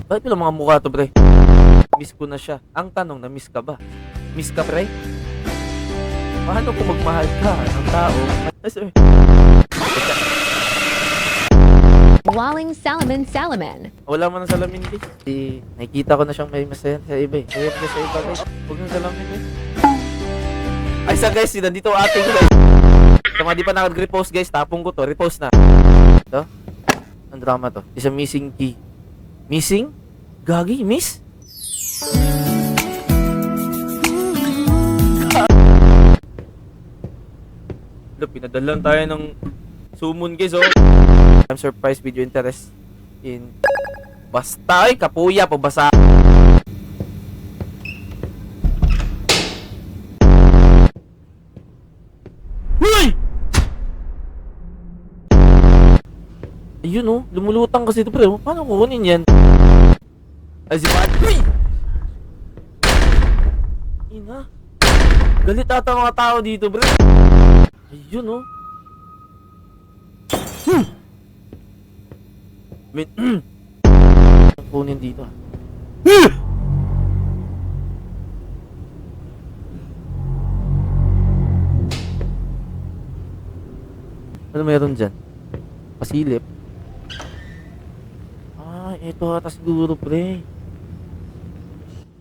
Bakit lang mga mukha to, pre? Miss ko na siya. Ang tanong, na-miss ka ba? Miss ka, pre? Paano kung magmahal ka ng tao? Walling Salaman. Wala mo ng salamin, guys. Nakikita ko na siyang may masaya sa iba, eh. Masaya ka sa iba, guys. Huwag ng salamin, eh. Ay, sa guys, nandito ang ating, guys. Sa mga di pa nakag-repost, guys, tapong ko to. Repost na. Ito. Ang drama to. Isa missing key. Missing? Gagi, miss? Look, pinadalan tayo ng summon, guys, oh. I'm surprised with your interest in... Basta, ay, kapuya, pabasa. Uy! Ayun, oh, lumulutang kasi ito, pre. Paano kukunin yan? Ay, si Pat. Uy! Ina. Galit ata mga tao dito, pre. Ayun, oh. Kunin dito, ah. Ano meron dyan? Pasilip. Ah, ito ata siguro, pre.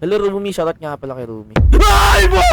Hello, Rumi. Shoutout nga pala kay Rumi. Ay, mo!